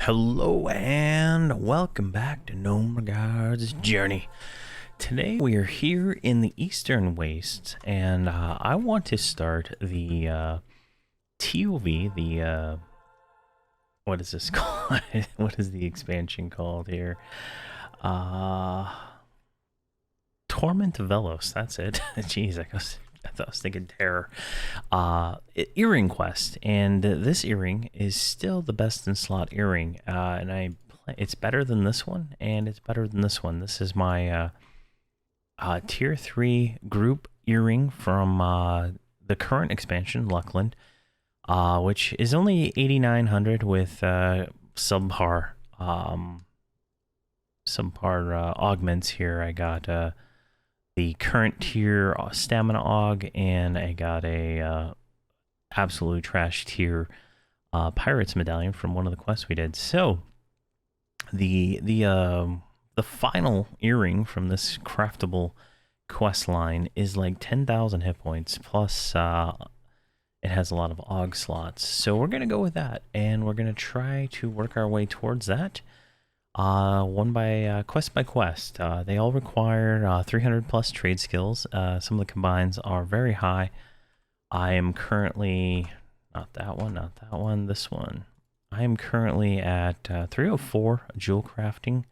Hello and welcome back to Nomeregard's journey. Today we are here in the Eastern Wastes, and I want to start the TOV, the what is this called? What is the expansion called here? Torment of Velos, that's it. Jeez, I thought I was thinking terror. Earring quest, and this earring is still the best in slot earring, and it's better than this one, and it's better than this one. This is my tier 3 group earring from the current expansion, Luckland, which is only 8,900 with subpar augments here. I got the current tier stamina aug, and I got a absolute trash tier pirates medallion from one of the quests we did. So the final earring from this craftable quest line is like 10,000 hit points, plus it has a lot of aug slots. So we're gonna go with that, and we're gonna try to work our way towards that. Quest by quest. They all require 300 plus trade skills. Some of the combines are very high. I am currently not that one, this one. I am currently at 304 jewel crafting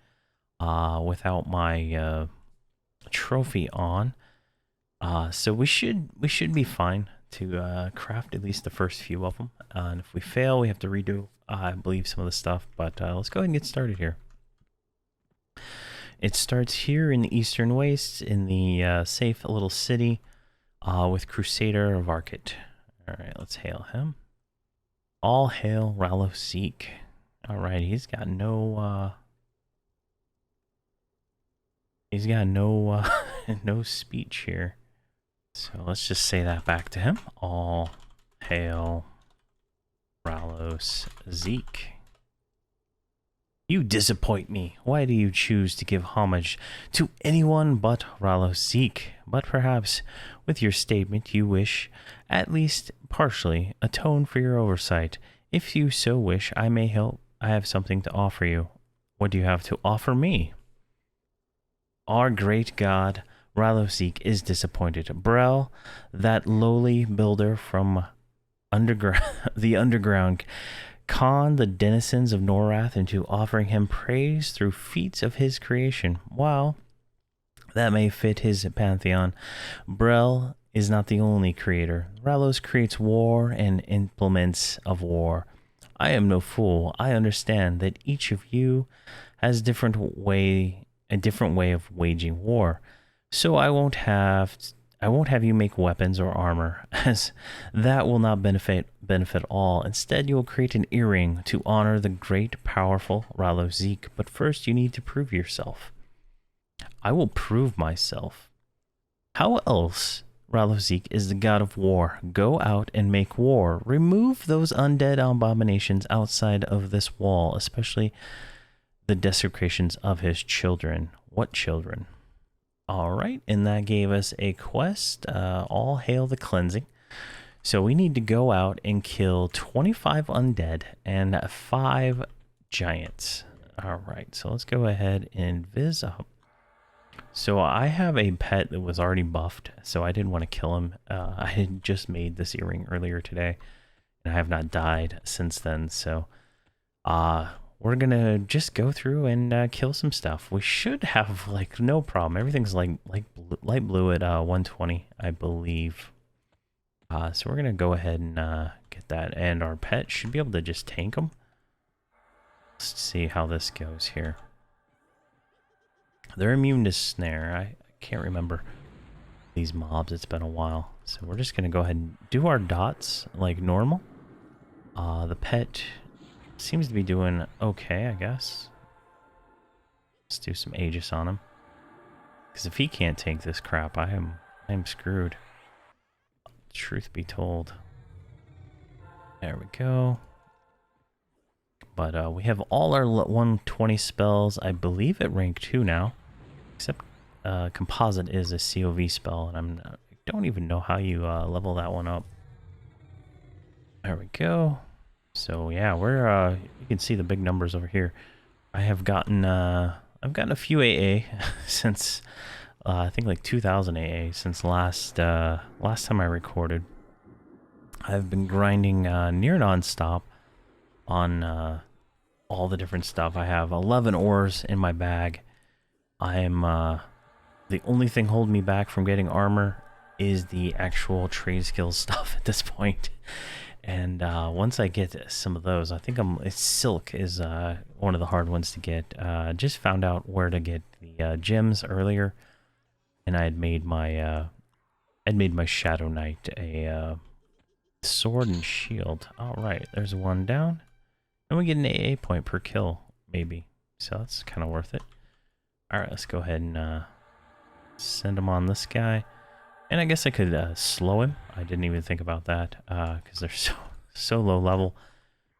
without my trophy on. So we should be fine to craft at least the first few of them. And if we fail, we have to redo, I believe, some of the stuff. But let's go ahead and get started here. It starts here in the Eastern Wastes, in the safe little city with Crusader of Arkit. Alright, let's hail him. All hail Raloseek. Alright, he's got no no speech here. So let's just say that back to him. All hail Raloseek. You disappoint me. Why do you choose to give homage to anyone but Raloseek? But perhaps with your statement you wish, at least partially, atone for your oversight. If you so wish, I may help. I have something to offer you. What do you have to offer me? Our great god, Raloseek, is disappointed. Brel, that lowly builder from the underground, conned the denizens of Norath into offering him praise through feats of his creation. While that may fit his pantheon, Brel is not the only creator. Ralos creates war and implements of war. I am no fool. I understand that each of you has a different way of waging war. So I won't have you make weapons or armor, as that will not benefit all. Instead, you will create an earring to honor the great, powerful Raloseek. But first, you need to prove yourself. I will prove myself. How else? Raloseek is the god of war. Go out and make war. Remove those undead abominations outside of this wall, especially the desecrations of his children. What children? Alright, and that gave us a quest, All Hail the Cleansing. So we need to go out and kill 25 undead and 5 giants. Alright, so let's go ahead and viz up. So I have a pet that was already buffed, so I didn't want to kill him. I had just made this earring earlier today, and I have not died since then, so we're gonna just go through and kill some stuff. We should have like no problem. Everything's like light blue at 120, I believe. So we're gonna go ahead and get that, and our pet should be able to just tank them. Let's see how this goes here. They're immune to snare. I can't remember these mobs. It's been a while, so we're just gonna go ahead and do our dots like normal. The pet seems to be doing okay, I guess. Let's do some Aegis on him, because if he can't take this crap, I'm screwed. Truth be told. There we go. But we have all our 120 spells, I believe, at rank 2 now. Except Composite is a COV spell, and I don't even know how you level that one up. There we go. So yeah, we're you can see the big numbers over here. I have gotten I've gotten a few AA since I think like 2000 AA since last time I recorded. I've been grinding near non-stop on all the different stuff. I have 11 ores in my bag. I am the only thing holding me back from getting armor is the actual trade skill stuff at this point. And once I get some of those, I think silk is one of the hard ones to get. Just found out where to get the gems earlier, and I had made my Shadow Knight a sword and shield. All right, there's one down, and we get an AA point per kill, maybe. So that's kind of worth it. All right, let's go ahead and send him on this guy. And I guess I could slow him. I didn't even think about that because they're so low level.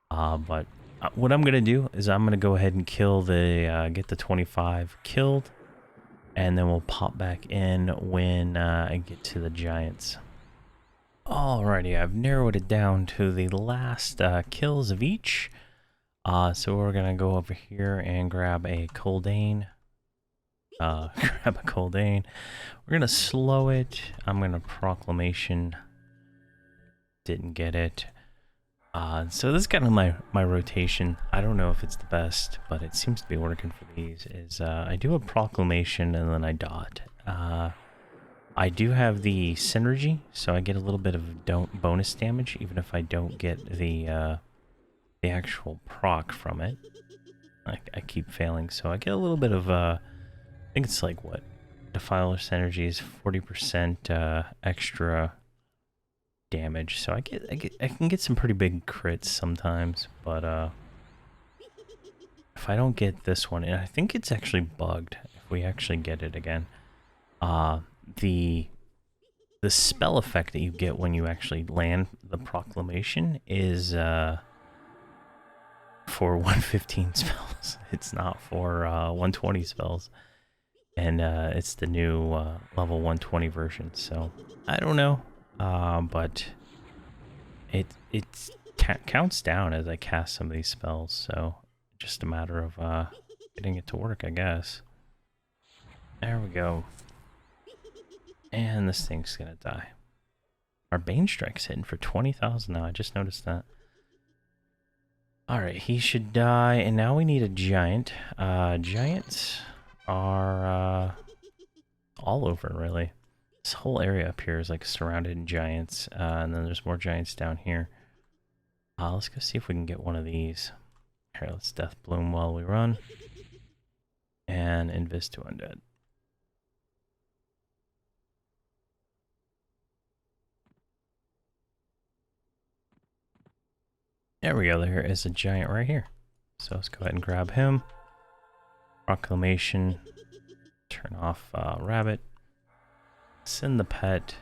But what I'm gonna do is I'm gonna go ahead and kill the get the 25 killed, and then we'll pop back in when I get to the giants. Alrighty, I've narrowed it down to the last kills of each. So we're gonna go over here and grab a Coldane. Grab a Coldane. We're gonna slow it. I'm gonna Proclamation. Didn't get it. So this is kind of my rotation. I don't know if it's the best, but it seems to be working for these. Is I do a Proclamation and then I dot. I do have the synergy, so I get a little bit of bonus damage, even if I don't get the actual proc from it. I keep failing, so I get a little bit of I think it's like what? Defiler synergy is 40% extra damage, so I can get some pretty big crits sometimes, but if I don't get this one, and I think it's actually bugged if we actually get it again. The spell effect that you get when you actually land the Proclamation is for 115 spells. It's not for 120 spells. And it's the new level 120 version, so I don't know, but it counts down as I cast some of these spells, so just a matter of getting it to work, I guess. There we go. And this thing's gonna die. Our Bane Strike's hitting for 20,000 now, I just noticed that. Alright, he should die, and now we need a giant. Giants are all over, really. This whole area up here is like surrounded in giants, and then there's more giants down here. Let's go see if we can get one of these. Here, let's Death Bloom while we run. And Invis to Undead. There we go, there is a giant right here. So let's go ahead and grab him. Proclamation. Turn off Rabbit. Send the pet.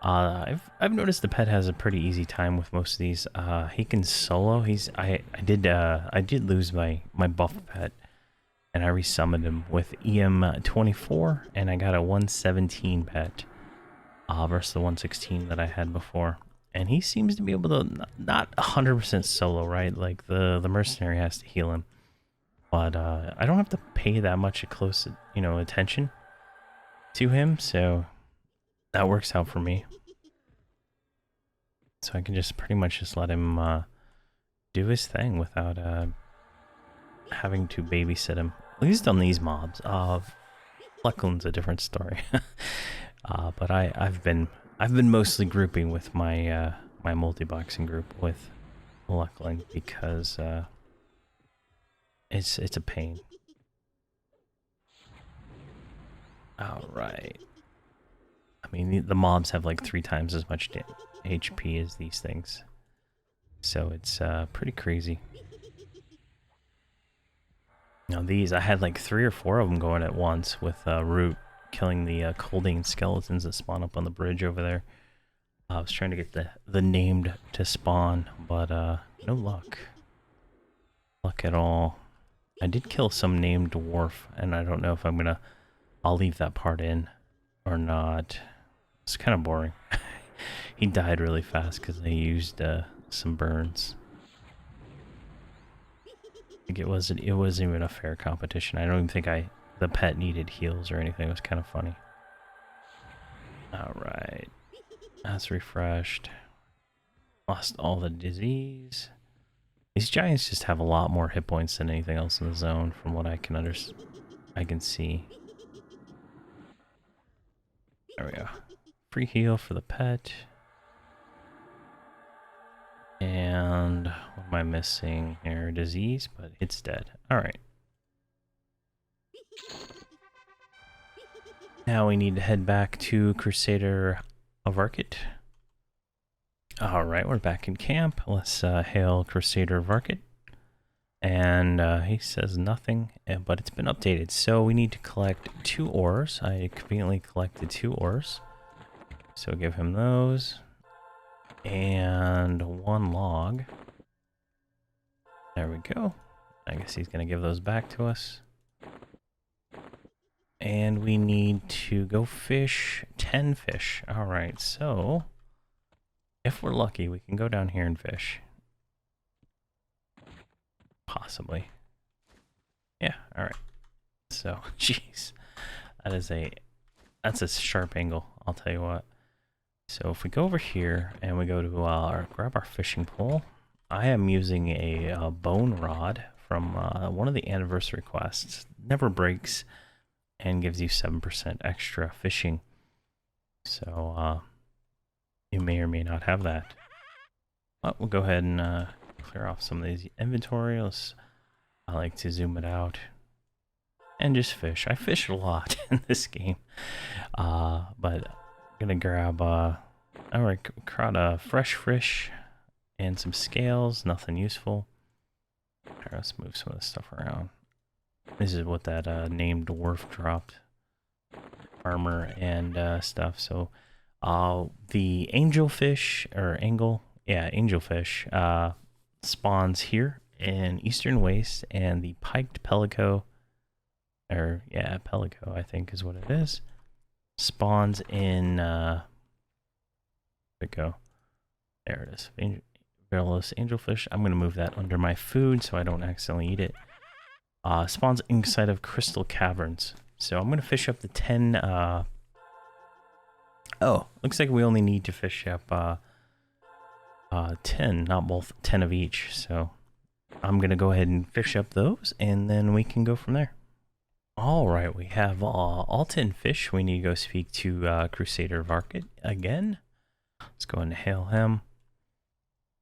I've noticed the pet has a pretty easy time with most of these. He can solo. I did lose my buff pet, and I resummoned him with EM 24, and I got a 117 pet versus the 116 that I had before. And he seems to be able to not 100% solo, right? Like the mercenary has to heal him. But I don't have to pay that much close, attention to him, so that works out for me. So I can just pretty much just let him do his thing without having to babysit him. At least on these mobs. Flecklin's a different story. But I've been mostly grouping with my my multi-boxing group with Flecklin because it's a pain. All right. I mean, the mobs have like 3 times as much HP as these things, so it's pretty crazy. Now these, I had like 3 or 4 of them going at once with Root killing the Coldane skeletons that spawn up on the bridge over there. I was trying to get the named to spawn, but no luck. Luck at all. I did kill some named dwarf, and I don't know if I'll leave that part in or not. It's kind of boring. He died really fast because they used some burns. think it wasn't even a fair competition. I don't even think the pet needed heals or anything. It was kind of funny. All right, that's refreshed. Lost all the disease. These giants just have a lot more hit points than anything else in the zone, from what I can see. There we go. Free heal for the pet. And what am I missing here? Disease, but it's dead. All right. Now we need to head back to Crusader of Arcit. All right, we're back in camp. Let's hail Crusader of Arcit. And he says nothing, but it's been updated. So we need to collect 2 ores. I conveniently collected 2 ores. So give him those. And 1 log. There we go. I guess he's going to give those back to us. And we need to go fish 10 fish. All right, so if we're lucky, we can go down here and fish. Possibly. Yeah, all right. So, jeez. That's a sharp angle, I'll tell you what. So if we go over here and we go to grab our fishing pole, I am using a bone rod from one of the anniversary quests. Never breaks and gives you 7% extra fishing. So you may or may not have that. But we'll go ahead and clear off some of these inventory. I like to zoom it out and just fish. I fish a lot in this game, but I'm gonna grab caught a fresh fish and some scales. Nothing useful. All right, let's move some of this stuff around. This is what that named dwarf dropped. Armor and stuff. So the angelfish angelfish spawns here in Eastern Waste, and the piked pelico, pelico I think is what it is, spawns in where'd it go? There it is. Verilous angelfish. I'm gonna move that under my food so I don't accidentally eat it. Spawns inside of crystal caverns. So I'm gonna fish up the 10 oh, looks like we only need to fish up 10, not both 10 of each. So I'm gonna go ahead and fish up those, and then we can go from there. All right, we have all 10 fish. We need to go speak to Crusader of Arcit again. Let's go and hail him.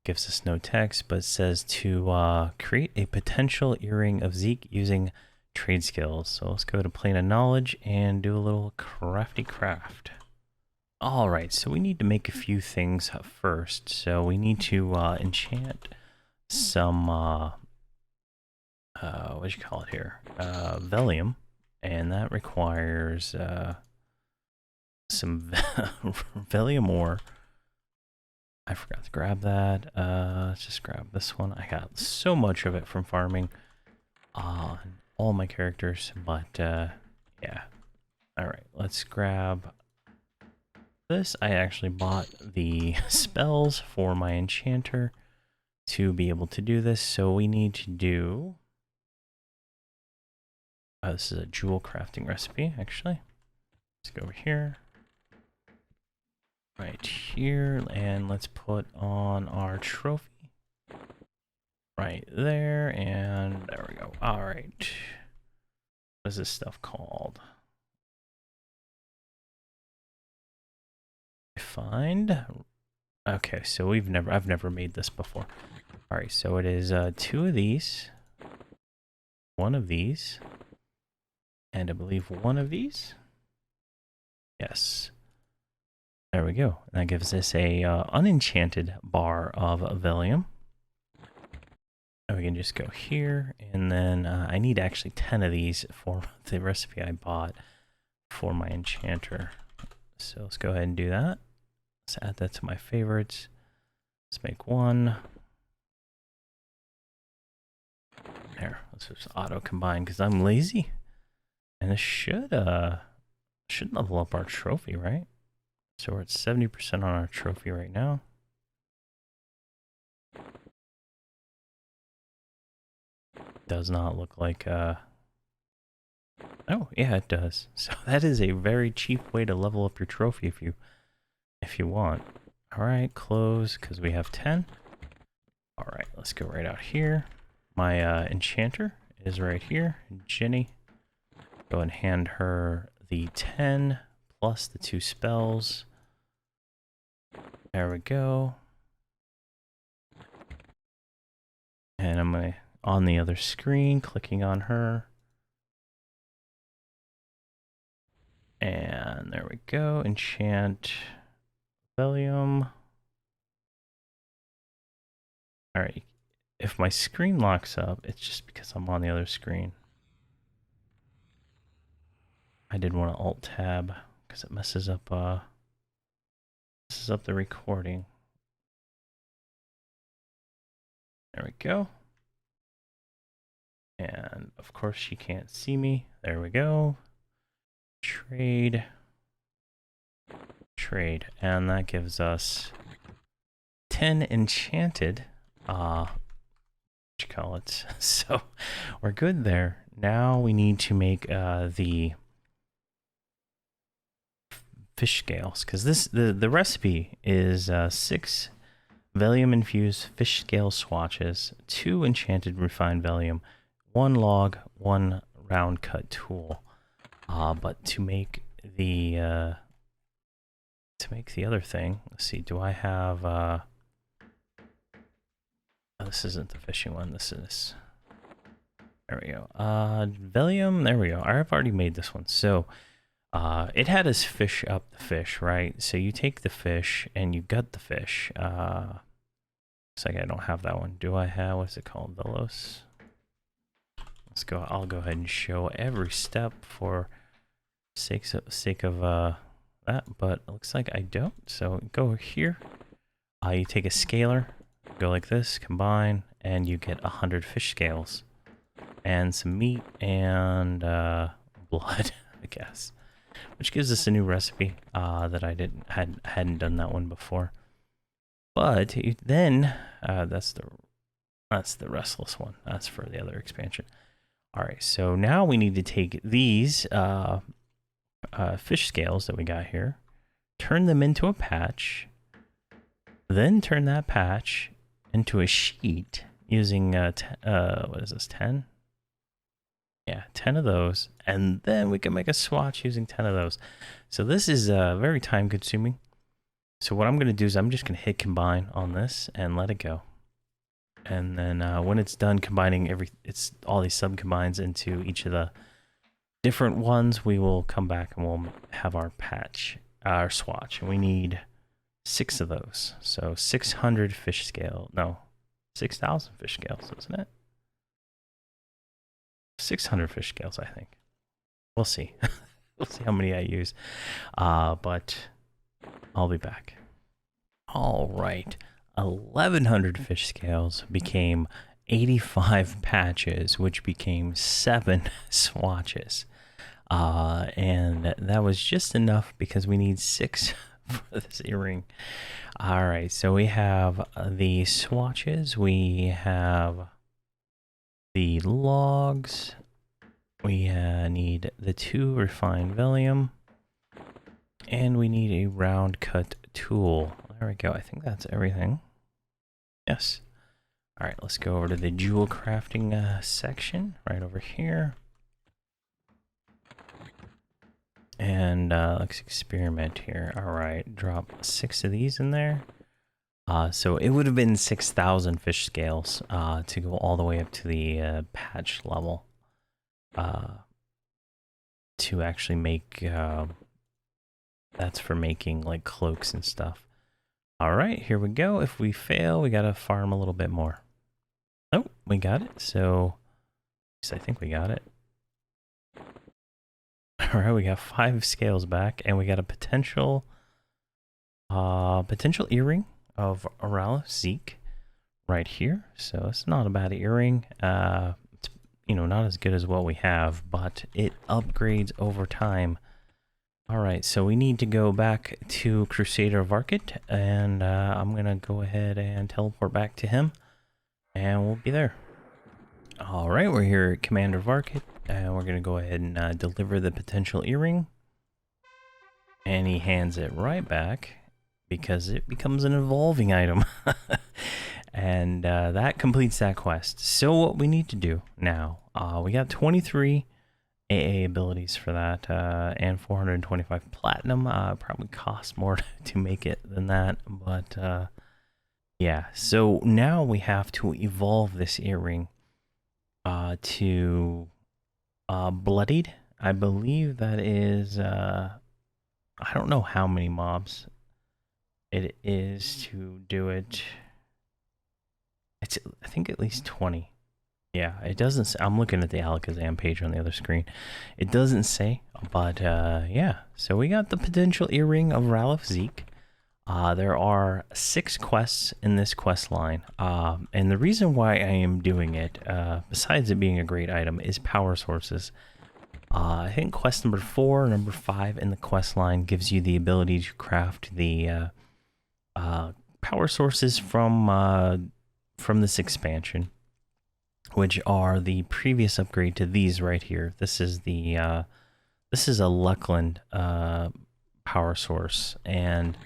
Gives us no text, but says to create a potential earring of Zeke using trade skills. So let's go to Plane of Knowledge and do a little crafty craft. All right, so we need to make a few things first. So we need to enchant some, what do you call it here? Velium, and that requires some Velium ore. I forgot to grab that. Let's just grab this one. I got so much of it from farming on all my characters, but yeah. All right, let's grab this. I actually bought the spells for my enchanter to be able to do this, so we need to do... this is a jewel crafting recipe, actually. Let's go over here. Right here, and let's put on our trophy. Right there, and there we go. All right. What is this stuff called? Find. Okay, so I've never made this before. All right, so it is 2 of these, 1 of these, and I believe 1 of these. Yes. There we go. And that gives us a unenchanted bar of Velium. And we can just go here, and then I need actually 10 of these for the recipe I bought for my enchanter. So let's go ahead and do that. Let's add that to my favorites. Let's make 1. There, let's just auto combine because I'm lazy. And this should level up our trophy, right? So we're at 70% on our trophy right now. Does not look like oh yeah, it does. So that is a very cheap way to level up your trophy if you want. All right, close because we have 10. All right, let's go right out here. My enchanter is right here, Jenny. Go and hand her the 10 plus the 2 spells. There we go. And I'm on the other screen, clicking on her. And there we go. Enchant Valium. All right. If my screen locks up, it's just because I'm on the other screen. I did want to alt tab because it messes up the recording. There we go. And of course she can't see me. There we go. Trade. And that gives us 10 enchanted. What you call it? So we're good there. Now we need to make the fish scales, because the recipe is 6 Valium infused fish scale swatches, 2 enchanted refined Valium, 1 log, 1 round cut tool. But to make the other thing, let's see. Do I have? Oh, this isn't the fishing one. This is. There we go. Valium. There we go. I've already made this one. So, it had us fish up the fish, right? So you take the fish and you gut the fish. Looks like I don't have that one. Do I have? What's it called? Velos. Let's go. I'll go ahead and show every step for sake of that, but it looks like I don't. So go here. You take a scaler, go like this, combine, and you get 100 fish scales and some meat and blood, I guess, which gives us a new recipe that I hadn't done that one before. But then that's the restless one. That's for the other expansion. All right, so now we need to take these fish scales that we got here, turn them into a patch, then turn that patch into a sheet using what is this, 10? Yeah, 10 of those, and then we can make a swatch using 10 of those. So this is very time consuming. So what I'm going to do is I'm just going to hit combine on this and let it go. And then when it's done combining all these sub combines into each of the different ones, we will come back and we'll have our swatch. And we need 6 of those. So 600 fish scale. No, 6,000 fish scales, isn't it? 600 fish scales, I think. We'll see. We'll see how many I use. But I'll be back. All right. 1,100 fish scales became 85 patches, which became 7 swatches. And that was just enough because we need 6 for this earring. All right, so we have the swatches, we have the logs, we need the 2 refined Valium, and we need a round cut tool. There we go. I think that's everything. Yes. All right, let's go over to the jewel crafting section right over here. And let's experiment here. All right, drop 6 of these in there. So it would have been 6,000 fish scales to go all the way up to the patch level to actually make. That's for making like cloaks and stuff. All right, here we go. If we fail, we gotta farm a little bit more. Oh, we got it. So I think we got it. All right, we got 5 scales back, and we got a potential earring of Aurala Zeke right here. So it's not a bad earring. It's, not as good as what we have, but it upgrades over time. All right, so we need to go back to Crusader of Arcot, and I'm gonna go ahead and teleport back to him, and we'll be there. All right, we're here at Commander Varkit, and we're going to go ahead and deliver the potential earring. And he hands it right back because it becomes an evolving item. And that completes that quest. So what we need to do now, we got 23 AA abilities for that, and 425 platinum. Probably costs more to make it than that, but yeah. So now we have to evolve this earring to bloodied. I believe that is I don't know how many mobs it is to do it. It's, I think, at least 20. Yeah, it doesn't say. I'm looking at the Alakazam page on the other screen. It doesn't say, but yeah. So we got the potential earring of Ralph Zeke. There are 6 quests in this quest line, and the reason why I am doing it, besides it being a great item, is power sources. I think quest number 4, number 5 in the quest line gives you the ability to craft the power sources from this expansion, which are the previous upgrade to these right here. This is the this is a Luckland power source, and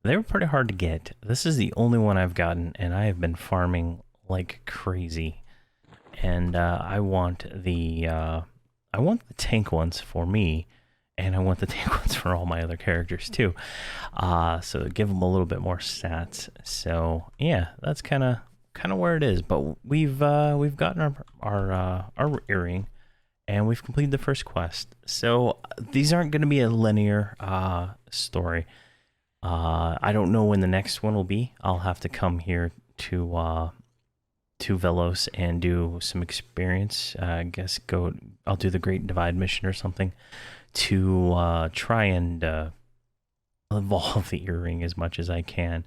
they were pretty hard to get. This is the only one I've gotten, and I have been farming like crazy. And I want the tank ones for me, and I want the tank ones for all my other characters too. So give them a little bit more stats. So yeah, that's kind of where it is. But we've gotten our earring, and we've completed the first quest. So these aren't going to be a linear story. I don't know when the next one will be. I'll have to come here to Velos and do some experience. I guess I'll do the Great Divide mission or something to try and evolve the earring as much as I can.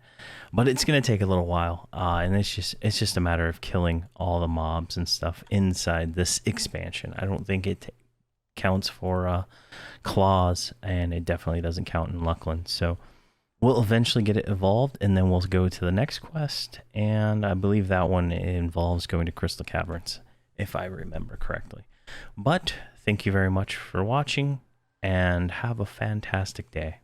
But it's gonna take a little while, and it's just a matter of killing all the mobs and stuff inside this expansion. I don't think it counts for claws, and it definitely doesn't count in Luckland. So we'll eventually get it evolved, and then we'll go to the next quest, and I believe that one involves going to Crystal Caverns, if I remember correctly. But thank you very much for watching, and have a fantastic day.